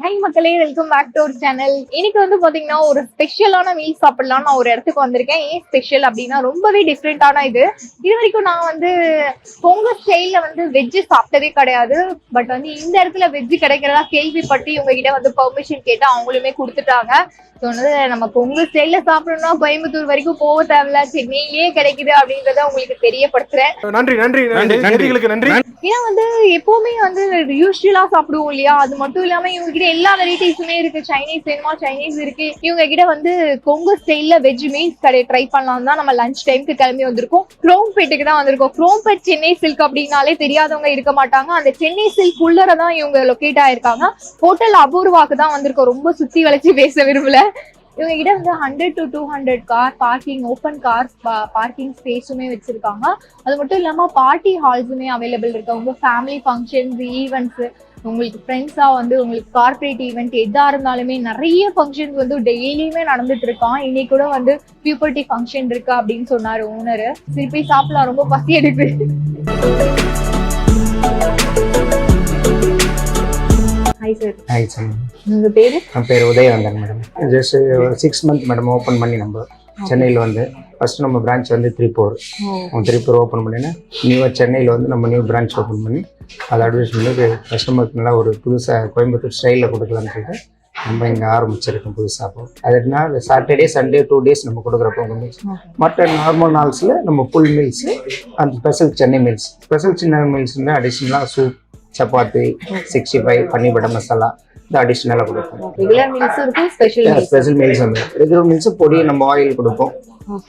Hi மக்களே, welcome back to our channel. இன்னைக்கு வந்து பாத்தீங்கன்னா ஒரு ஸ்பெஷலான மீல் சாப்பிடலாம் நான் ஒரு இடத்துக்கு வந்திருக்கேன். ஏன் ஸ்பெஷல் அப்படின்னா ரொம்பவே டிஃப்ரெண்டான இது வரைக்கும் நான் வந்து பொங்கல் ஸ்டைல்ல வந்து வெஜ்ஜு சாப்பிட்டதே கிடையாது. பட் வந்து இந்த இடத்துல வெஜ்ஜு கிடைக்கிறதா கேள்விப்பட்டு இவங்க கிட்ட வந்து பெர்மிஷன் கேட்டு அவங்களுமே கொடுத்துட்டாங்க. சொன்னது நம்ம பொங்கல் ஸ்டைல்ல சாப்பிடணும்னா கோயம்புத்தூர் வரைக்கும் போக தேவையில்ல, சென்னையிலேயே கிடைக்குது அப்படின்றத உங்களுக்கு தெரியப்படுத்துறேன். நன்றி நன்றி நன்றி. ஏன்னா வந்து எப்பவுமே வந்து யூஸ்வலா சாப்பிடுவோம் இல்லையா, அது மட்டும் இல்லாம இவங்க கிட்ட எல்லா வெரைட்டிஸுமே இருக்கு. சைனீஸ் வேணுமா சைனீஸ் இருக்கு. இவங்க கிட்ட வந்து கொங்கு ஸ்டைல்ல வெஜ் மீல்ஸ் கடை ட்ரை பண்ணலாம் தான் நம்ம லஞ்ச் டைமுக்கு கிளம்பி வந்திருக்கோம். குரோம்பேட்டுக்கு தான் வந்திருக்கோம். குரோம்பேட் சென்னை சில்க் அப்படின்னாலே தெரியாதவங்க இருக்க மாட்டாங்க. அந்த சென்னை சில்க் உள்ளதான் இவங்க லொக்கேட் ஆயிருக்காங்க. ஹோட்டல் அபூர்வாக்கு தான் வந்திருக்கோம். ரொம்ப சுத்தி வளைச்சு பேச விரும்பல. இவங்க கிட்ட வந்து 100 to 200 car parking, open car parking ஸ்பேஸுமே வச்சிருக்காங்க. அது மட்டும் இல்லாம பார்ட்டி ஹால்ஸுமே அவைலபிள் இருக்கு. உங்க ஃபேமிலி ஃபங்க்ஷன்ஸ், ஈவெண்ட்ஸ், உங்களுக்கு ஃப்ரெண்ட்ஸா வந்து உங்களுக்கு கார்பரேட் ஈவெண்ட் எதா இருந்தாலுமே நிறைய ஃபங்க்ஷன்ஸ் வந்து டெய்லியுமே நடந்துட்டு இருக்கான். இன்னைக்கு கூட வந்து பியூபர்ட்டி ஃபங்க்ஷன் இருக்கு அப்படின்னு சொன்னாரு ஓனரு. சரி போய் சாப்பிடலாம், ரொம்ப பசி எடுக்கு. Hi sir. Hi sir. உங்க பேரு? என் பேர் Udhayavandhan madam. Just 6 month madam open பண்ணி நம்ம சென்னையில் வந்து ஃபர்ஸ்ட் நம்ம பிரான்ச் வந்து திருப்பூர் ஓப்பன் பண்ணினா நியூவாக சென்னையில் வந்து நம்ம நியூ பிரான்ச் ஓப்பன் பண்ணி அதை அட்வைஸ் பண்ணி கஸ்டமருக்கு நல்லா ஒரு புதுசாக கோயம்புத்தூர் ஸ்டைலில் கொடுக்கலான்னு சொல்லிட்டு நம்ம இங்கே ஆரம்பிச்சிருக்கோம் புதுசாக. அதுனா சாட்டர்டே சண்டே 2 days நம்ம கொடுக்குறப்போ உங்கள் மீல்ஸ். மற்ற நார்மல் நாள்ஸில் நம்ம ஃபுல் மீல்ஸ் அந்த special Chennai meals, special Chennai மீல்ஸ்னால் அடிஷ்னலாக சூப், சப்பாத்தி, 65 பன்னீர் பட்டர் மசாலா இந்த அடிஷ்னலாக கொடுப்போம். ரெகுலர் மீல்ஸ் இருக்கும், ஸ்பெஷல் மீல்ஸ் வந்து ரெகுலர் மீல்ஸ் பொடி நம்ம ஆயில் கொடுப்போம்.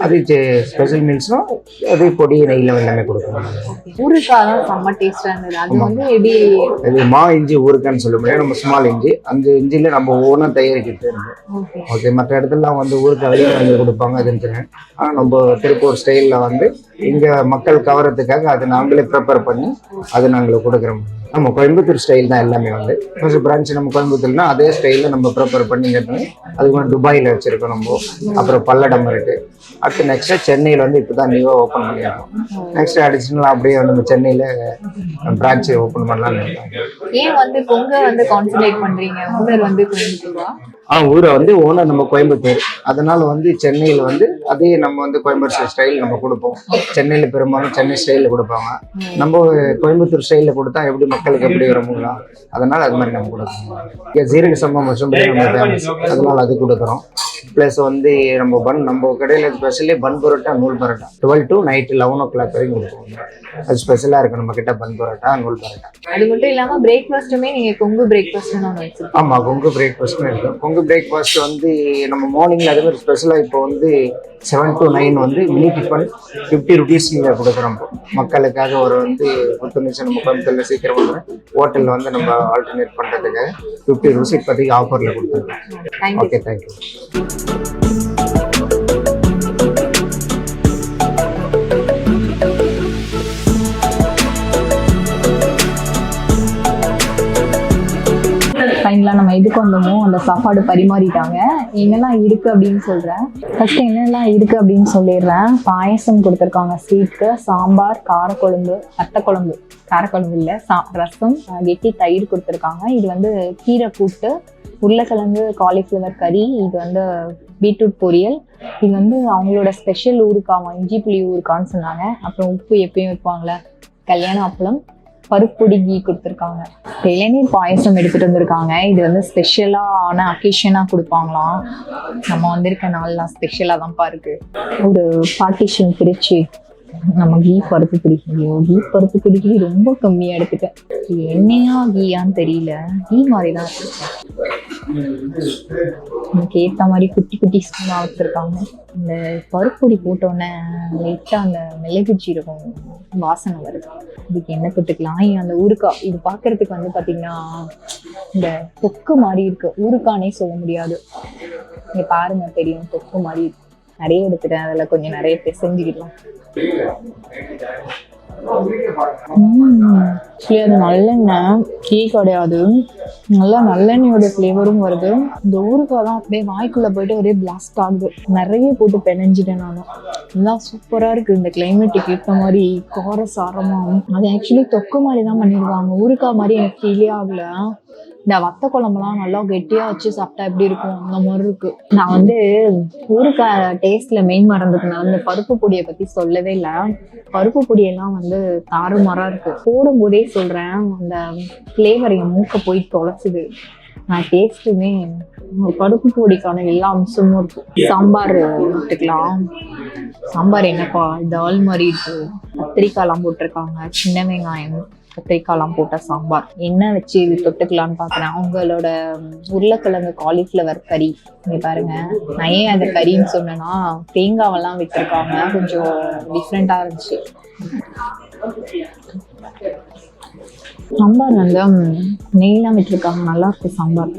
அது ஸ்பெஷல் மீல்ஸ்னா அது பொடி நெய்யில் எல்லாமே கொடுப்போம். ஊறுகாய் தான் செம்ம டேஸ்டா இருந்தது. அது வந்து எப்படி இது மா இஞ்சி ஊறுகான்னு சொல்ல முடியாது, நம்ம ஸ்மால் இஞ்சி. அந்த இஞ்சியில நம்ம ஓனா தயாரிக்கிட்டு இருந்தோம். ஓகே, மற்ற இடத்துலலாம் வந்து ஊறுகாய் வெளியே வந்து கொடுப்பாங்க அதுன்னு தெரியும். ஆனால் நம்ம திருப்பூர் ஸ்டைலில் வந்து இங்கே மக்கள் கவரத்துக்காக அதை நாங்களே ப்ரிப்பேர் பண்ணி அதை நாங்கள் கொடுக்குறோம். நம்ம கோயம்புத்தூர் ஸ்டைல் தான் எல்லாமே வந்து ஃபர்ஸ்ட் பிரான்ச் நம்ம கோயம்புத்தூர்னா அதே ஸ்டைலில் நம்ம ப்ரிப்பேர் பண்ணி கேட்டோம். அதுக்கு வந்து துபாயில் வச்சுருக்கோம் நம்ம. அப்புறம் பல்லடம் இருக்கு. அடுத்து நெக்ஸ்ட்டு சென்னையில் வந்து இப்போ தான் நியூவாக ஓப்பன் பண்ணியிருக்கோம். நெக்ஸ்ட் அடிஷ்னலாக அப்படியே வந்து நம்ம சென்னையில் பிரான்ச் ஓப்பன் பண்ணலாம்னு இருக்கோம். ஏன் வந்து பொங்க வந்து கான்சென்ட்ரேட் பண்றீங்க? ஓனர் வந்து கோயம்புத்தூரா? ஊரை வந்து ஓனர் நம்ம கோயம்புத்தூர். அதனால வந்து சென்னையில் வந்து அதே நம்ம வந்து கோயம்புத்தூர் ஸ்டைல் நம்ம கொடுப்போம். சென்னையில் பெரும்பாலும் சென்னை ஸ்டைலில் கொடுப்பாங்க. நம்ம கோயம்புத்தூர் ஸ்டைலில் கொடுத்தா எப்படி மக்களுக்கு எப்படி விரும்புங்களா, அதனால அது மாதிரி நம்ம கொடுக்குறோம். இங்கே ஜீரக சம்பா மஷ்ரூம் நம்ம ஃபேமஸ், அதனால அது கொடுக்குறோம். ப்ளஸ் வந்து நம்ம கடையில் ஸ்பெஷலி பன் பரோட்டா, நூல் பரோட்டா 12 to night 11 o'clock வரைக்கும் கொடுப்போம். அது ஸ்பெஷலாக இருக்கும் நம்ம கிட்ட பன் பரோட்டா, நூல் பரோட்டா. அது மட்டும் இல்லாமல் பிரேக்ஃபாஸ்ட்டுமே நீங்கள் கொங்கு பிரேக்ஃபாஸ்ட்னு ஒன்று வச்சுருக்கோம். ஆமாம், கொங்கு பிரேக்ஃபாஸ்ட்டும் இருக்கும். கொங்கு பிரேக்ஃபாஸ்ட் வந்து நம்ம மார்னிங்கில் அதே மாதிரி ஸ்பெஷலாக இப்போ வந்து 7 to 9 வந்து மினி டிஃபன் 50 rupees நீங்கள் கொடுக்குறோம். மக்களுக்காக ஒரு வந்து 10 நிமிஷம் நம்ம கோயம்புத்தூரில் சீக்கிரம் வந்து ஹோட்டலில் வந்து நம்ம ஆல்டர்னேட் பண்ணுறதுக்காக 50 rupees இப்போதைக்கு ஆஃபரில் கொடுத்துருக்கோம். Okay, thank you. ஃபைனலாக நம்ம எதுக்கு வந்தோமோ அந்த சாப்பாடு பரிமாறிட்டாங்க. என்னெல்லாம் இருக்குது அப்படின்னு சொல்கிறேன். ஃபஸ்ட்டு என்னெல்லாம் இருக்குது அப்படின்னு சொல்லிடுறேன். பாயசம் கொடுத்துருக்காங்க, ஸ்வீட்க்கு, சாம்பார், காரக்குழம்பு, வத்தக்குழம்பு, காரக்குழம்பு இல்லை ரசம், கெட்டி தயிர் கொடுத்துருக்காங்க. இது வந்து கீரை கூட்டு, உருளைக்கிழங்கு, காலிஃப்ளவர் கறி, இது வந்து பீட்ரூட் பொரியல், இது வந்து அவங்களோட ஸ்பெஷல் ஊறுக்காய், இஞ்சி புளி ஊறுக்கான்னு சொன்னாங்க. அப்புறம் உப்பு எப்பயும் வைப்பாங்களே, கல்யாண அப்பளம், பருப்புடி கீ கொடுத்துருக்காங்க. இளநீர் பாயசம் எடுத்துகிட்டு வந்திருக்காங்க. இது வந்து ஸ்பெஷலான அக்கேஷனாக கொடுப்பாங்களாம். நம்ம வந்திருக்க நாள்லாம் ஸ்பெஷலாக தான்ப்பா இருக்குது. ஒரு பார்ட்டிஷன் பிரித்து நம்ம கீ பருப்பு பிடிக்கும். கீ பருப்பு பிடிக்கி ரொம்ப கம்மியாக எடுத்துட்டேன். எண்ணெயா கீயான்னு தெரியல, கீ மாதிரி தான் இருக்கு. எனக்கு ஏற்ற மாதிரி குட்டி குட்டி ஸ்பூனாக வச்சுருக்காங்க. இந்த பருப்பொடி போட்டோன்னே லைட்டாக அந்த மிளகு ஜீரகம் வாசனை வருது. இதுக்கு என்ன தொட்டுக்கலாம்? அந்த ஊறுக்காய் இது பார்க்கறதுக்கு வந்து பார்த்தீங்கன்னா இந்த தொக்கு மாதிரி இருக்கு. ஊறுக்கானே சொல்ல முடியாது. இங்கே பாருங்க, தெரியும், தொக்கு மாதிரி இருக்கு. நிறைய எடுத்துட்டேன், அதில் கொஞ்சம் நிறைய செஞ்சுக்கிடலாம். அது நல்லெண்ணெய், கீ கிடையாது, நல்லா நல்லெண்ணெயோட ஃப்ளேவரும் வருது. இந்த ஊறுகாய் தான் அப்படியே வாய்க்குள்ள போயிட்டு ஒரே பிளாஸ்ட் ஆகுது. நிறைய போட்டு பெனஞ்சிட்டேன் நானும். எல்லாம் சூப்பரா இருக்கு. இந்த கிளைமேட்டுக்கு ஏற்ற மாதிரி கார சாரமா. அது ஆக்சுவலி தொக்கு மாதிரி தான் பண்ணிடுவாங்க, ஊறுகாய் மாதிரி எனக்கு ஃபீலே ஆகல. இந்த வத்த குழம்புலாம் நல்லா கெட்டியா வச்சு சாப்பிட்டா எப்படி இருக்கும் அந்த மாதிரி இருக்கு. நான் வந்து ஊறுகாய் டேஸ்ட்ல மெயின் மறந்துக்கனால இந்த பருப்பு பொடியை பத்தி சொல்லவே இல்லை. பருப்பு பொடியெல்லாம் வந்து தாறுமாறா இருக்கு. போடும் போதே சொல்றேன், அந்த ஃபிளேவர் என் மூக்க போய் தொலைச்சுது. நான் டேஸ்ட்டுமே பருப்பு பொடிக்கான எல்லா அம்சமும் இருக்கும். சாம்பார் விட்டுக்கலாம். சாம்பார் என்னப்பா தால் மாதிரி இருக்கு. கத்திரிக்காய்லாம் போட்டிருக்காங்க, சின்ன வெங்காயம் கத்திரிக்காய்லாம் போட்ட சாம்பார். என்ன வச்சு இது தொட்டுக்கலான்னு பாக்குறேன். அவங்களோட உருளைக்கிழங்கு காலிஃப்ளவர் கறி இங்க பாருங்க. நான் ஏன் அந்த கறின்னு சொன்னேன்னா தேங்காவெல்லாம் விட்டுருக்காங்க, கொஞ்சம் டிஃப்ரெண்டா இருந்துச்சு. சாம்பார் வந்து நெய்லாம் விட்டுருக்காங்க, நல்லா இருக்கு சாம்பார்.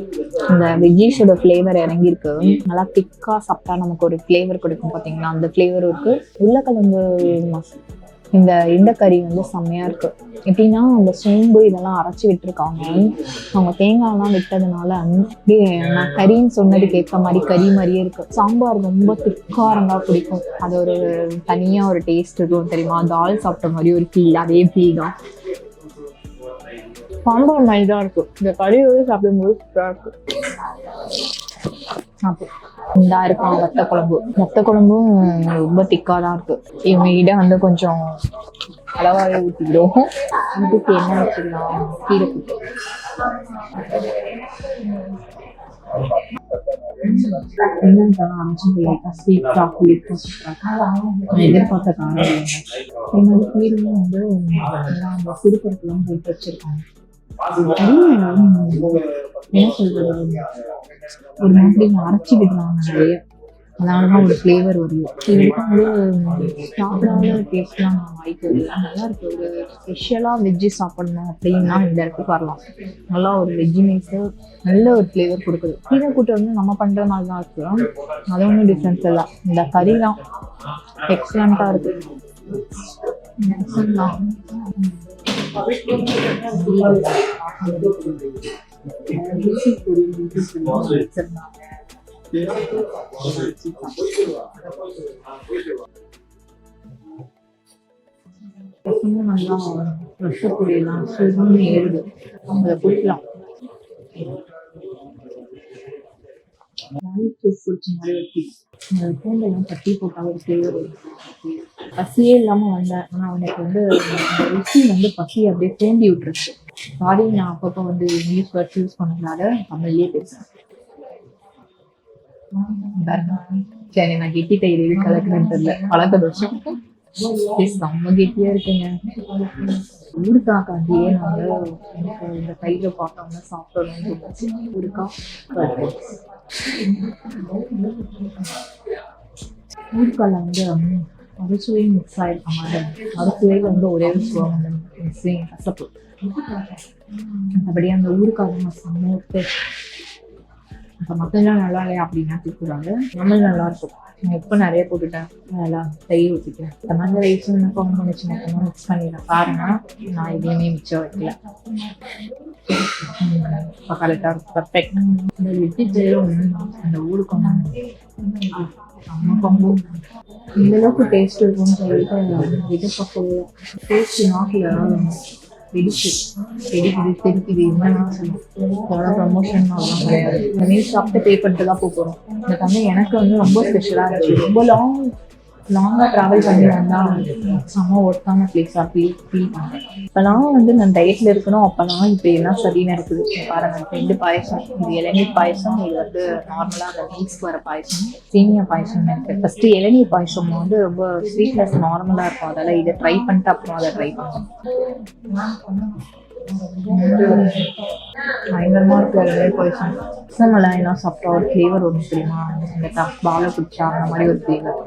இந்த வெஜ்ஜீஸோட ஃப்ளேவர் இறங்கியிருக்கு. நல்லா திக்கா சாப்பிட்டா நமக்கு ஒரு ஃப்ளேவர் கொடுக்கும் பார்த்தீங்களா, அந்த ஃப்ளேவரும் இருக்கு. உருளைக்கிழங்கு இந்த கறி வந்து செம்மையா இருக்கு. எப்படின்னா அந்த சோம்பு இதெல்லாம் அரைச்சி விட்டுருக்காங்க. அவங்க தேங்காய்லாம் விட்டதுனால அப்படியே நான் கறின்னு சொன்னதுக்கு ஏற்ற மாதிரி கறி மாதிரியே இருக்கு. சாம்பார் ரொம்ப திக்கா இருந்தா பிடிக்கும். அது ஒரு தனியா ஒரு டேஸ்ட் இருக்கும் தெரியுமா. தால் சாப்பிட்ட மாதிரி ஒரு ஃபீல், அதே ஃபீல் தான். சாம்பார் மாதிரி தான் இருக்கு. இந்த கறியோடு சாப்பிடும்போது சூப்பரா இருக்கு. இந்தா இருக்கும் வத்த குழம்பு. வத்த குழம்பும் ரொம்ப திக்கா தான் இருக்கு. இவங்க கிட்ட வந்து கொஞ்சம் அளவாகவே ஊற்றிக்கிடும். இதுக்கு என்ன வச்சுக்கலாம், கீரை கூட்டு. எதிர்பார்த்த காரணம் என்னோட கீரையும் வந்து அந்த சிறுபருப்புலாம் போட்டு வச்சிருக்காங்க. என்ன சொல்றது, ஒரு மாதிரி அரைச்சி விடுறாங்க நிறைய, அதனாலதான் ஒரு ஃப்ளேவர் வருது. வந்து சாப்பிடாத டேஸ்ட்லாம் நான் வாய்ப்பு நல்லா இருக்கு. ஒரு ஸ்பெஷலாக வெஜ்ஜு சாப்பிடணும் அப்படின்னா இந்த இடத்துக்கு வரலாம். நல்லா ஒரு வெஜ்ஜு மீல்ஸு நல்ல ஒரு ஃப்ளேவர் கொடுக்குது. கீரை கூட்டு வந்து நம்ம பண்ணுற மாதிரி தான் இருக்கு, அது ஒன்றும் டிஃப்ரென்ஸ் இல்லை. இந்த கறி தான் எக்ஸலண்ட்டாக இருக்கு. நல்லா ரசப்பொடியெல்லாம் சுருன்னு ஏறுது, அதை குடிக்கலாம். பூண்டெல்லாம் தட்டி போட்டால் ஒரு ஃப்ளேவர். பசியே இல்லாமல் வந்தேன், ஆனால் அவனுக்கு வந்து அந்த ருசி வந்து பசி அப்படியே தூண்டி விட்டுருச்சு. சாரி, நான் அப்பப்போ வந்து இங்கிலீஷ் வேர்ட்ஸ் யூஸ் பண்ணதுனால தமிழ்லேயே பேசுறேன். சரி, நான் கெட்டி தயிர் எது கலக்குறேன்னு தெரியல, பழக்க தோஷம். செம்ம கெட்டியா இருக்குங்க. ஊருக்காக்காண்டியே நாங்க எனக்கு இந்த தயிரை பார்க்காம சாப்பிடணும்னு தோணுச்சு. ஊருக்கால வந்து அறுசுவை மிக்ஸ் ஆயிருக்க மாதிரி, அறுசுவையில் வந்து ஒரே ஒரு சுவை வந்து மிக்ஸிங் கசப்பு. மற்றபடி அந்த ஊருக்காக சமைத்து இப்போ மற்றெல்லாம் நல்லா இல்லையா அப்படின்னா கூடாது, நம்ம நல்லா இருக்கும். நான் இப்போ நிறைய போட்டுட்டேன், நல்லா தயிர் ஊற்றிட்டேன். டொமேட்டோ ரைஸ் இன்னும் கம்மி பண்ணிச்சு, நான் மிக்ஸ் பண்ணிடுறேன். பாருங்க, நான் எதுவுமே மிச்சம் வைக்கல. இப்போ கரெக்டாக இருக்கும், பர்ஃபெக்ட். இந்த வெஜிடேரியன் அந்த ஊருக்கும் நம்ம கொம்பு இந்த அளவுக்கு டேஸ்ட் இருக்கும்னு சொல்லிட்டு எதிர்பார்க்கவே டேஸ்ட் நாட்டில் வெடிச்சு தெரிக்குது. என்னன்னா சொல்லணும், ப்ரமோஷன் அதெல்லாம் கிடையாது. இந்த மீல் சாப்பிட்டு பே பண்ணிட்டு தான் போகிறோம். இந்த தண்ணி எனக்கு வந்து ரொம்ப ஸ்பெஷலாக இருந்துச்சு. ரொம்ப லாங்காக ட்ராவல் பண்ணி வந்தால் செம்ம ஒர்த்தான பிளேஸாக ஃபீல் பண்ணேன். இப்போலாம் வந்து நான் டயட்டில் இருக்கணும், அப்போலாம் இப்போ எல்லாம் சரின்னு இருக்குது. பாருங்கள், 2 பாயசம். இது இளநீர் பாயசம், இது வந்து நார்மலாக அந்த மீல்ஸ்க்கு வர பாயசம், சேமியா பாயசம் இருக்குது. ஃபஸ்ட்டு இளநீர் பாயசம் வந்து ரொம்ப ஸ்வீட்னஸ் நார்மலாக இருக்கும், அதெல்லாம் இதை ட்ரை பண்ணிட்டு அப்புறம் அதை ட்ரை பண்ணேன். பயங்கரமாக இருக்கு இளநீர் பாயசம். ரசமலாய் எல்லாம் சாப்பிட்டா ஒரு ஃப்ளேவர் ஒன்று தெரியுமா, இந்த பாலை குடிச்சா அந்த மாதிரி ஒரு ஃப்ளேவர்,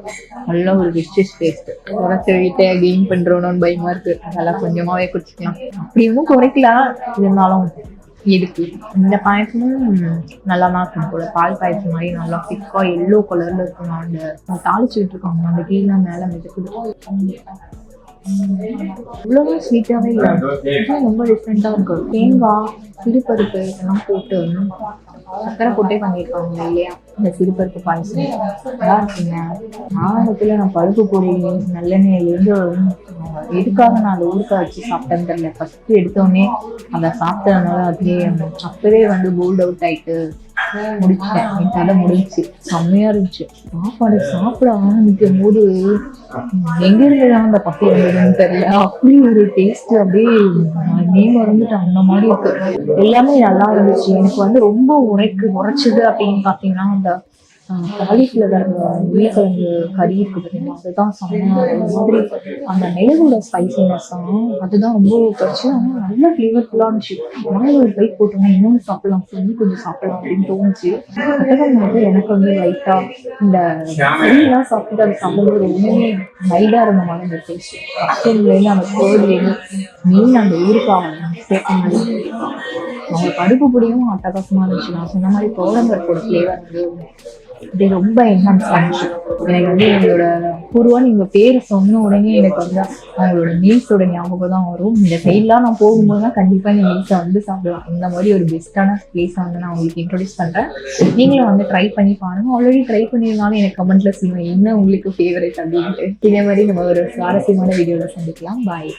நல்ல ஒரு ரிச்சஸ் டேஸ்ட். அதெல்லாம் சொல்லிட்டு கெயின் பண்ணுறோன்னு பயமா இருக்கு, அதெல்லாம் கொஞ்சமாவே குடிச்சிக்கலாம். அப்படி ஒன்றும் குறைக்கலாம், இருந்தாலும் இருக்கு. இந்த பாயசமும் நல்லா தான் இருக்கும் போல, பால் பாயசம் மாதிரி நல்லா திக்கா எல்லோ கலர்ல இருக்கும். அந்த தாளிச்சு விட்டுருக்காங்க, அந்த கீழே மேலே மிதக்குது. இவ்வளவு ஸ்வீட்டாவே இல்லை, ரொம்ப டிஃப்ரெண்டா இருக்கு. தேங்காய், சிறுபருப்பு இதெல்லாம் போட்டு சக்கரை போட்டே பண்ணியிருக்காங்க இல்லையா இந்த சிறுபருப்பு பாயசம். நல்லா இருக்குங்க. ஆரம்பத்துல நான் பருப்பு பொடி நல்லெண்ணெயிலேருந்து எதுக்காக நான் அந்த ஊருக்காய் வச்சு சாப்பிட்டேன்னு தெரியல. ஃபர்ஸ்ட் எடுத்தோடனே அதை சாப்பிட்டதுனால அப்படியே அப்பவே கோல்ட் அவுட் ஆயிட்டு முடிச்சிட்டேன். என் கதை முடிஞ்சிச்சு. செம்மையா இருந்துச்சு. சாப்பாடு சாப்பிட ஆரம்பிக்கும் போது எங்க இருந்துதான் அந்த பசி வந்ததுன்னு தெரியல. அப்படி ஒரு டேஸ்ட், அப்படியே நீங்க வந்துட்டு அந்த மாதிரி இருக்கு. எல்லாமே நல்லா இருந்துச்சு. எனக்கு ரொம்ப உரைச்சது அப்படின்னு பாத்தீங்கன்னா அந்த காலிஃப்ளவர் உருளைக்கிழங்கு கறி இருக்கு பார்த்தீங்கன்னா, அதுதான் செம்மையா ஒரு மாதிரி அந்த மிளகோட ஸ்பைசினஸ் தான் அதுதான் ரொம்ப பிரச்சனை. ஆனால் நல்ல ஃப்ளேவர்ஃபுல்லாக இருந்துச்சு. அதனால ஒரு பைக் போட்டோம்னா இன்னொன்று சாப்பிடலாம், கொஞ்சம் சாப்பிடலாம் அப்படின்னு தோணுச்சு. அதுக்கப்புறம் எனக்கு லைட்டாக இந்த கறியெல்லாம் சாப்பிட்டு அதை சாப்பிடும்போது ரொம்பவே மைல்டாக இருந்த மாதிரி அந்த டேஸ்ட். ஃபஸ்ட்லேருந்து அந்த கோல்ட்லேருந்து மீன் அந்த ஊருக்காக சேர்க்க மாதிரி அவங்க பருப்பு பொடியும் அட்டகாசமாக இருந்துச்சு. நான் சொன்ன மாதிரி தோரம்பருப்போட ஃப்ளேவர் இது ரொம்ப என்ஹான்ஸ் பண்ணிச்சு. எனக்கு எங்களோட பூர்வா நீங்க பேர் சொன்ன உடனே எனக்கு அவங்களோட மீல்ஸோட ஞாபகம் தான் வரும். இந்த சைட்லாம் நான் போகும்போது தான் கண்டிப்பா நீ மீல்ஸை சாப்பிடலாம். இந்த மாதிரி ஒரு பெஸ்டான பிளேஸ் நான் உங்களுக்கு இன்ட்ரோடியூஸ் பண்றேன். நீங்களும் ட்ரை பண்ணி பாருங்க. ஆல்ரெடி ட்ரை பண்ணியிருந்தாலும் எனக்கு கமெண்ட்ல சொல்லுங்க என்ன உங்களுக்கு ஃபேவரட் அப்படின்ட்டு. இதே மாதிரி நம்ம ஒரு சுவாரஸ்யமான வீடியோல சந்திக்கலாம். பாய்.